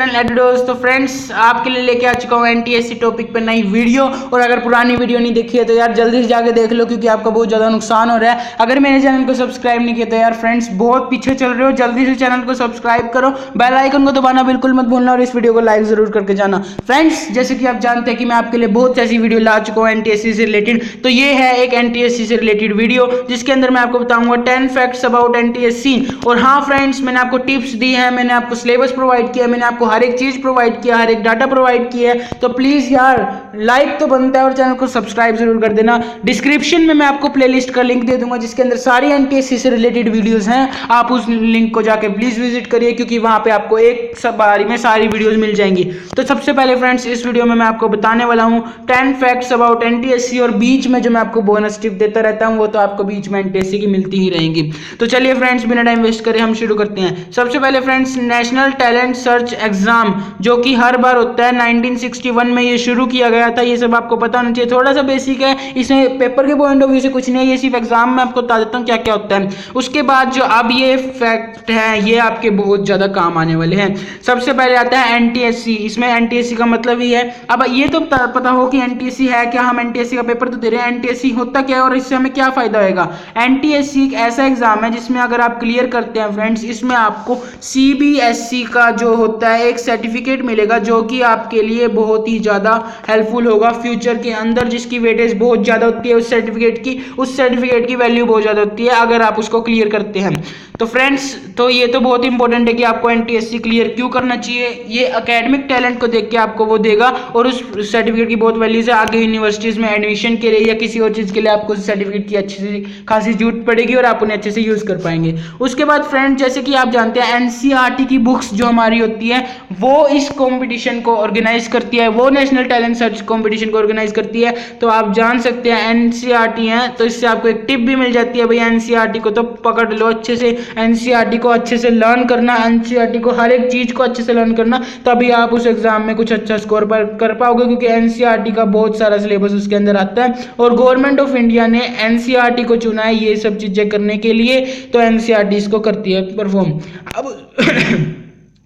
तो फ्रेंड्स आपके लिए लेके आ चुका हूँ एनटीएससी टॉपिक पे नई वीडियो। और अगर पुरानी वीडियो नहीं देखी है तो यार जल्दी से जाके देख लो, क्योंकि आपका बहुत ज़्यादा नुकसान हो रहा है। अगर मेरे चैनल को सब्सक्राइब नहीं किया तो यार फ्रेंड्स बहुत पीछे चल रहे हो, जल्दी से चैनल को सब्सक्राइब करो, बेल आइकन को दबाना बिल्कुल मत भूलना और इस वीडियो को लाइक जरूर करके जाना। फ्रेंड्स जैसे कि आप जानते हैं कि मैं आपके लिए बहुत ऐसी वीडियो ला चुका हूँ एनटीएससी से रिलेटेड, तो ये है एक एनटीएससी से रिलेटेड वीडियो जिसके अंदर मैं आपको बताऊंगा 10 फैक्ट्स अबाउट एनटीएससी। और हाँ फ्रेंड्स, मैंने आपको टिप्स दी है, मैंने आपको सिलेबस प्रोवाइड किया, मैंने आपको हर एक चीज प्रोवाइड किया, हर एक डाटा प्रोवाइड किया है। तो प्लीज यार लाइक तो बनता है और चैनल को सब्सक्राइब जरूर कर देना। डिस्क्रिप्शन में मैं आपको प्लेलिस्ट का लिंक दे दूंगा जिसके अंदर सारी एनटीएससी से रिलेटेड वीडियोस हैं। आप उस लिंक को जाके प्लीज विजिट करिए, क्योंकि वहां पे आपको एक बारी में सारी वीडियोस मिल जाएंगी। तो सबसे पहले फ्रेंड्स इस वीडियो में मैं आपको बताने वाला हूं 10 फैक्ट्स अबाउट एनटीएससी, और बीच में जो मैं आपको बोनस टिप देता रहता हूं वो तो आपको बीच में एनटीएससी की मिलती ही रहेंगी। तो चलिए फ्रेंड्स बिना टाइम वेस्ट करे हम शुरू करते हैं। सबसे पहले friends national talent search exam जो कि हर बार होता है, 1961 में ये शुरू किया गया था। ये सब आपको पता होना चाहिए, थोड़ा सा बेसिक है, इसमें पेपर के पॉइंट ऑफ व्यू से कुछ नहीं है, ये सिर्फ एग्जाम में आपको बता देता हूँ क्या क्या होता है। उसके बाद जो अब ये फैक्ट है ये आपके बहुत ज्यादा काम आने वाले हैं। सबसे पहले आता है एनटीएससी। इसमें एनटीएससी का मतलब ही है, अब ये तो पता हो कि एनटीएससी है क्या, हम एनटीएससी का पेपर तो दे रहे हैं, एनटीएससी होता क्या है और इससे हमें क्या फायदा होगा। एनटीएससी एक ऐसा एग्जाम है जिसमें अगर आप क्लियर करते हैं फ्रेंड्स, इसमें आपको सीबीएसई का जो होता है एक सर्टिफिकेट मिलेगा जो कि आपके लिए बहुत ही ज्यादा हेल्पफुल होगा फ्यूचर के अंदर, जिसकी वेटेज बहुत ज्यादा होती है उस सर्टिफिकेट की वैल्यू बहुत ज्यादा होती है अगर आप उसको क्लियर करते हैं। तो फ्रेंड्स तो ये तो बहुत इंपॉर्टेंट है कि आपको एनटीएससी क्लियर क्यों करना चाहिए। ये एकेडमिक टैलेंट को देख के आपको वो देगा और उस सर्टिफिकेट की बहुत वैल्यू है। आगे यूनिवर्सिटीज में एडमिशन के लिए या किसी और चीज के लिए आपको सर्टिफिकेट की अच्छी से खासी जरूरत पड़ेगी और आप उन्हें अच्छे से यूज कर पाएंगे। उसके बाद फ्रेंड जैसे कि आप जानते हैं एनसीईआरटी की बुक्स जो हमारी होती है वो इस कंपटीशन को ऑर्गेनाइज करती है, वो नेशनल टैलेंट सर्च कंपटीशन को ऑर्गेनाइज करती है। तो आप जान सकते हैं एनसीईआरटी है, तो इससे आपको एक टिप भी मिल जाती है, भाई एनसीईआरटी को तो पकड़ लो अच्छे से, एनसीईआरटी को अच्छे से लर्न करना, एनसीईआरटी को हर एक चीज को अच्छे से लर्न करना, तभी आप उस एग्जाम में कुछ अच्छा स्कोर कर पाओगे, क्योंकि एनसीईआरटी का बहुत सारा सिलेबस उसके अंदर आता है और गवर्नमेंट ऑफ इंडिया ने एनसीईआरटी को चुना है ये सब चीजें करने के लिए। तो एनसीईआरटी इसको करती है परफॉर्म। अब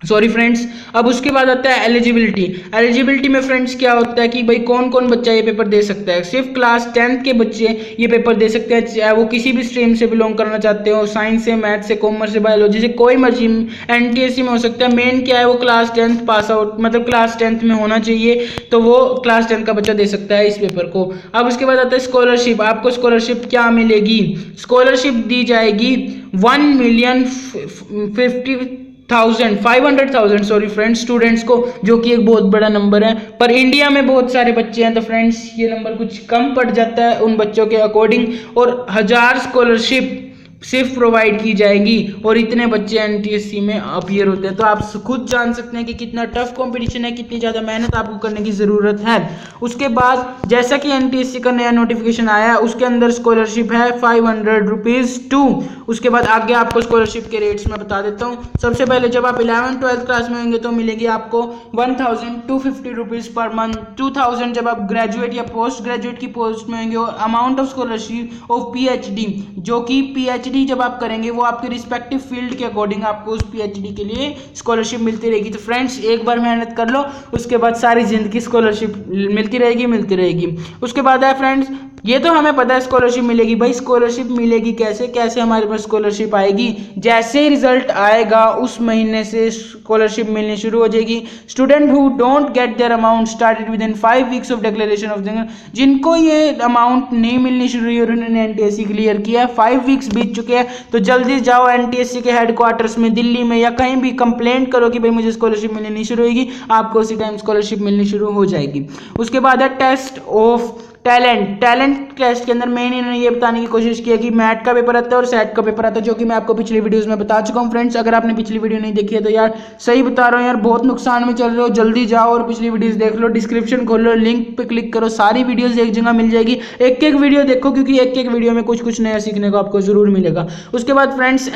सॉरी फ्रेंड्स, अब उसके बाद आता है एलिजिबिलिटी। एलिजिबिलिटी में फ्रेंड्स क्या होता है कि भाई कौन कौन बच्चा ये पेपर दे सकता है। सिर्फ क्लास 10th के बच्चे ये पेपर दे सकते हैं, चाहे वो किसी भी स्ट्रीम से बिलोंग करना चाहते हो, साइंस से, मैथ से, कॉमर्स से, बायोलॉजी से, कोई मर्जी एनटीएससी में हो सकता है। मेन क्या है, वो क्लास 10th पास आउट मतलब क्लास 10th में होना चाहिए, तो वो क्लास 10th का बच्चा दे सकता है इस पेपर को। अब उसके बाद आता है स्कॉलरशिप। आपको स्कॉलरशिप क्या मिलेगी, स्कॉलरशिप दी जाएगी 500,000 सॉरी फ्रेंड्स स्टूडेंट्स को, जो कि एक बहुत बड़ा नंबर है, पर इंडिया में बहुत सारे बच्चे हैं तो फ्रेंड्स ये नंबर कुछ कम पड़ जाता है उन बच्चों के अकॉर्डिंग, और 1000 स्कॉलरशिप सिर्फ प्रोवाइड की जाएगी और इतने बच्चे एनटीएससी में अपीयर होते हैं। तो आप खुद जान सकते हैं कि कितना टफ कंपटीशन है, कितनी ज़्यादा मेहनत आपको करने की ज़रूरत है। उसके बाद जैसा कि एनटीएससी का नया नोटिफिकेशन आया है उसके अंदर स्कॉलरशिप है 500 रुपीज़ टू। उसके बाद आगे आपको स्कॉलरशिप के रेट्स में बता देता हूँ। सबसे पहले जब आप 11th-12th क्लास में होंगे तो मिलेगी आपको 1250 रुपीज़ पर मंथ। 2000 जब आप ग्रेजुएट या पोस्ट ग्रेजुएट की पोस्ट में होंगे, और amount of scholarship of PhD, जो कि पीएचडी जब आप करेंगे वो आपके रिस्पेक्टिव फील्ड के अकॉर्डिंग आपको उस पीएचडी के लिए स्कॉलरशिप मिलती रहेगी। तो फ्रेंड्स एक बार मेहनत कर लो, उसके बाद सारी जिंदगी स्कॉलरशिप मिलती रहेगी। उसके बाद है फ्रेंड्स, ये तो हमें पता है स्कॉलरशिप मिलेगी, भाई स्कॉलरशिप मिलेगी कैसे हमारे पास स्कॉलरशिप आएगी, जैसे ही रिजल्ट आएगा उस महीने से स्कॉलरशिप मिलनी शुरू हो जाएगी। Student who don't get their amount started with in 5 weeks of declaration of the, जिनको ये अमाउंट नहीं मिलनी शुरू हुई और उन्होंने एनटीएससी क्लियर किया, 5 वीक्स बीत चुके हैं, तो जल्दी जाओ एनटीएससी के हेडक्वार्टर्स में दिल्ली में या कहीं भी कंप्लेंट करो कि भाई मुझे स्कॉलरशिप मिलनी नहीं शुरू होगी, आपको उसी टाइम स्कॉलरशिप मिलनी शुरू हो जाएगी। उसके बाद है टेस्ट ऑफ टैलेंट टेस्ट के अंदर मेन इन्होंने ये बताने की कोशिश की है कि मैट का पेपर आता है और सेट का पेपर आता है, जो कि मैं आपको पिछली वीडियोस में बता चुका हूँ। फ्रेंड्स अगर आपने पिछली वीडियो नहीं देखी है तो यार सही बता रहा हूँ यार, बहुत नुकसान में चल रहे हो, जल्दी जाओ और पिछली वीडियोस देख लो, डिस्क्रिप्शन खोल लो, लिंक पे क्लिक करो, सारी वीडियोस एक जगह मिल जाएगी। एक एक वीडियो देखो, क्योंकि एक एक वीडियो में कुछ नया सीखने को आपको जरूर मिलेगा। उसके बाद फ्रेंड्स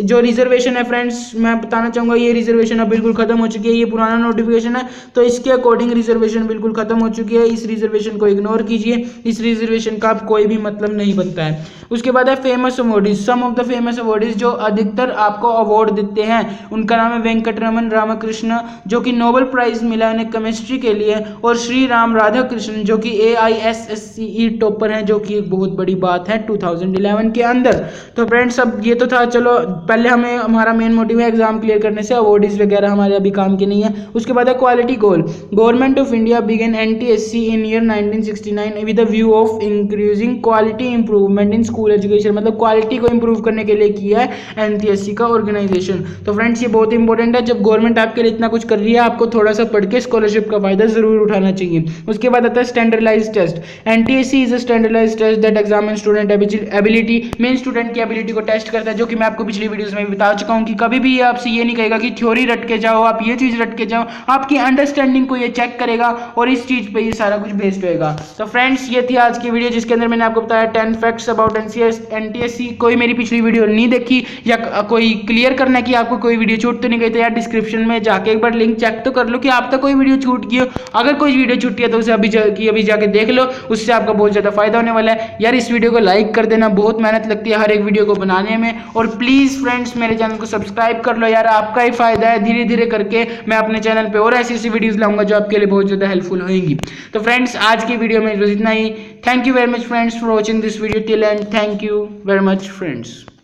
जो रिजर्वेशन है फ्रेंड्स, मैं बताना चाहूंगा ये रिजर्वेशन अब बिल्कुल खत्म हो चुकी है, ये पुराना नोटिफिकेशन है तो इसके अकॉर्डिंग रिजर्वेशन बिल्कुल खत्म हो चुकी है, इस रिजर्वेशन को इग्नोर कीजिए। कीजिए, इस रिजर्वेशन का आप कोई भी मतलब नहीं बनता है। उसके बाद है famous awardees. Some of the famous awardees, जो अधिकतर आपको अवार्ड देते हैं, उनका नाम है वेंकटरमन रामकृष्ण, जो कि नोबेल प्राइज मिला उन्हें केमिस्ट्री के लिए, और श्री राम राधाकृष्णन जो कि AISSCE टॉपर हैं, जो कि एक बहुत बड़ी बात है 2011 के अंदर। तो फ्रेंड्स अब ये तो था, चलो पहले हमें हमारा मेन मोटिव है एग्जाम क्लियर करने से, अवॉर्डीज वगैरह हमारे अभी काम के नहीं है। उसके बाद है quality goal. Government of India began NTSC in year 1969 with the view of increasing quality improvement in school education, मतलब क्वालिटी को इंप्रूव करने के लिए किया है NTSC का ऑर्गेनाइजेशन। तो फ्रेंड्स ये बहुत इंपॉर्टेंट है, जब गवर्नमेंट आपके लिए इतना कुछ कर रही है, आपको थोड़ा सा पढ़ के स्कॉलरशिप का फायदा जरूर उठाना चाहिए। उसके बाद आता है standardised test. NTSC is a standardised test that examine student ability, main student की एबिलिटी को टेस्ट करता है, जो कि मैं आपको पिछली वीडियोस में बता चुका हूं कि कभी भी ये आपसे ये नहीं कहेगा कि थ्योरी रट के जाओ, आप ये चीज रट के जाओ, आपकी अंडरस्टैंडिंग को ये चेक करेगा और इस चीज पे ये सारा कुछ बेस्ड होएगा। तो फ्रेंड्स ये थी आज की वीडियो, जिसके अंदर मैंने आपको बताया 10 फैक्ट्स अबाउट NTSC। कोई मेरी पिछली वीडियो नहीं देखी या कोई क्लियर करना है कि आपको कोई वीडियो छूट तो नहीं गई, तो यार डिस्क्रिप्शन में जाके एक बार लिंक चेक तो कर लो कि आप तक कोई वीडियो छूट गई हो। अगर कोई वीडियो छूटी है तो उसे अभी जाके देख लो, उससे आपका बहुत ज्यादा फायदा होने वाला है। यार इस वीडियो को लाइक कर देना, बहुत मेहनत लगती है हर एक वीडियो को बनाने में, और प्लीज फ्रेंड्स मेरे चैनल को सब्सक्राइब कर लो, यार आपका ही फायदा है। धीरे धीरे करके मैं अपने चैनल पे और ऐसी ऐसी वीडियोस लाऊंगा जो आपके लिए बहुत ज्यादा हेल्पफुल होंगी। तो फ्रेंड्स आज की वीडियो में बस इतना ही। Thank you very much friends for watching this video till end, thank you very much friends.